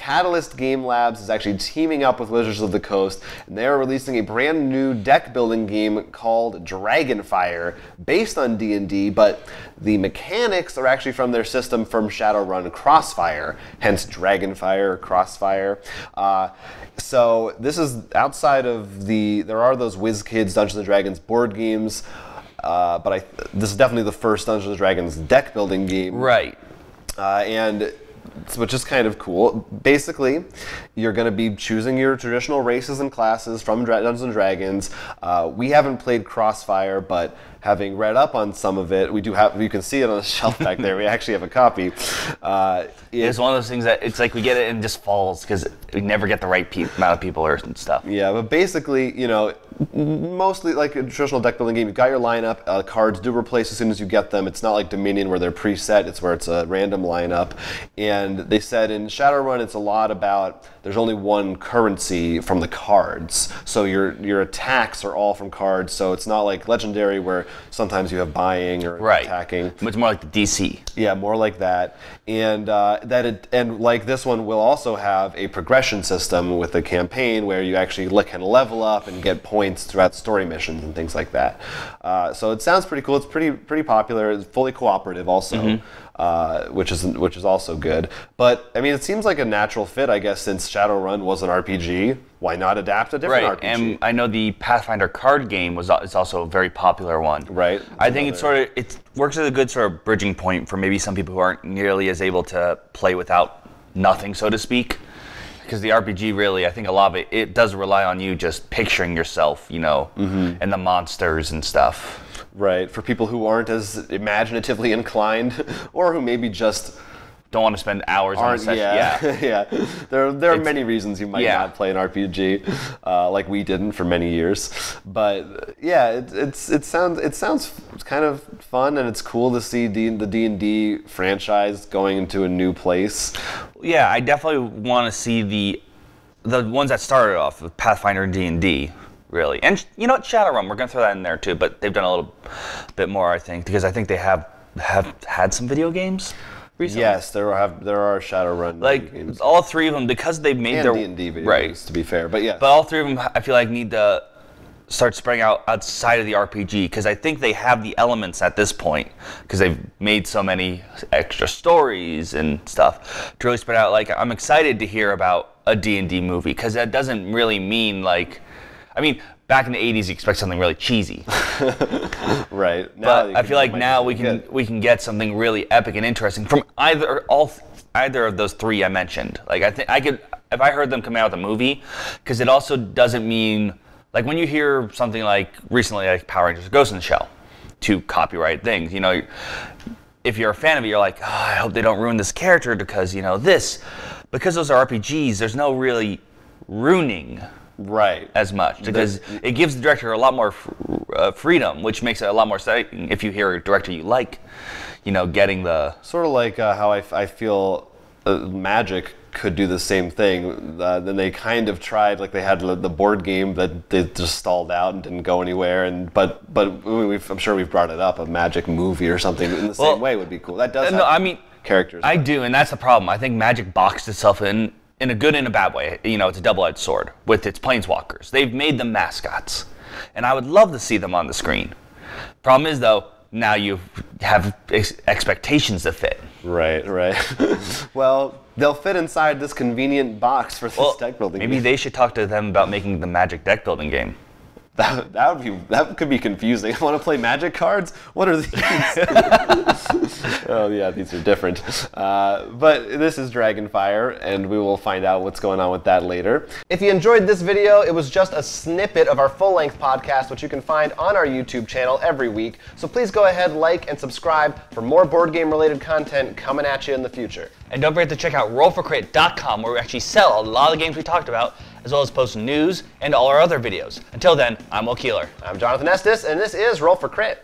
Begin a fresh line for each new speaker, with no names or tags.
Catalyst Game Labs is actually teaming up with Wizards of the Coast, and they are releasing a brand new deck-building game called Dragonfire, based on D&D, but the mechanics are actually from their system from Shadowrun Crossfire, hence Dragonfire, Crossfire. So this is outside of there are those WizKids Dungeons & Dragons board games, but this is definitely the first Dungeons & Dragons deck-building game.
Right.
Which is kind of cool. Basically, you're going to be choosing your traditional races and classes from Dungeons & Dragons. We haven't played Crossfire, but having read up on some of it, we do have. You can see it on the shelf back there. We actually have a copy.
It's one of those things that it's like we get it and it just falls because we never get the right amount of people or stuff.
Yeah, but basically, mostly like a traditional deck building game, you've got your lineup. Cards do replace as soon as you get them. It's not like Dominion where they're preset. It's where it's a random lineup. And they said in Shadowrun, it's a lot about there's only one currency from the cards. So your attacks are all from cards. So it's not like Legendary where sometimes you have buying or attacking.
It's more like the DC.
Yeah, more like that. And and like this one will also have a progression system with a campaign where you actually can level up and get points throughout story missions and things like that. So it sounds pretty cool. It's pretty popular. It's fully cooperative also, which is also good. But I mean, it seems like a natural fit, I guess, since Shadowrun was an RPG. Why not adapt a different RPG?
And I know the Pathfinder card game is also a very popular one.
Right.
I think it works as a good sort of bridging point for maybe some people who aren't nearly as able to play without nothing, so to speak. Because the RPG really, I think a lot of it does rely on you just picturing yourself, and the monsters and stuff.
Right. For people who aren't as imaginatively inclined, or who maybe just
don't want to spend hours on a session.
Yeah. There are many reasons you might not play an RPG, like we didn't for many years. But yeah, it sounds kind of fun, and it's cool to see the D&D franchise going into a new place.
Yeah, I definitely want to see the ones that started off with Pathfinder and D&D. Really, and Shadowrun, we're gonna throw that in there too. But they've done a little bit more, I think, because I think they have had some video games recently.
Yes, there are Shadowrun games.
All three of them, because they've made their
D&D video games, to be fair. But yeah,
but all three of them, I feel like need to start spreading out outside of the RPG, because I think they have the elements at this point, because they've made so many extra stories and stuff to really spread out. Like, I'm excited to hear about a D&D movie, because that doesn't really mean back in the 80s, you expect something really cheesy.
Right.
But I feel like now we can get something really epic and interesting from either of those three I mentioned. Like, I think I could, if I heard them coming out with a movie, because it also doesn't mean, like when you hear something like recently like Power Rangers Ghost in the Shell, two copyright things, if you're a fan of it, you're like, oh, I hope they don't ruin this character because, because those are RPGs, there's no really ruining as much, because it gives the director a lot more freedom, which makes it a lot more exciting if you hear a director you like, getting the...
Sort of like how I feel Magic could do the same thing. Then they kind of tried, like they had the board game that they just stalled out and didn't go anywhere. But I'm sure we've brought it up, a Magic movie or something in the same way would be cool. That does have characters.
I do, and that's the problem. I think Magic boxed itself in a good and a bad way. It's a double-edged sword with its planeswalkers. They've made them mascots, and I would love to see them on the screen. Problem is, though, now you have expectations to fit.
Right. Well, they'll fit inside this convenient box for this deck building game.
Maybe they should talk to them about making the Magic deck building game.
That could be confusing. I want to play Magic cards? What are these? Oh yeah, these are different. But this is Dragonfire, and we will find out what's going on with that later. If you enjoyed this video, it was just a snippet of our full-length podcast, which you can find on our YouTube channel every week. So please go ahead, like, and subscribe for more board game-related content coming at you in the future.
And don't forget to check out rollforcrit.com, where we actually sell a lot of the games we talked about, as well as post news and all our other videos. Until then, I'm Will Keeler.
I'm Jonathan Estes, and this is Roll for Crit.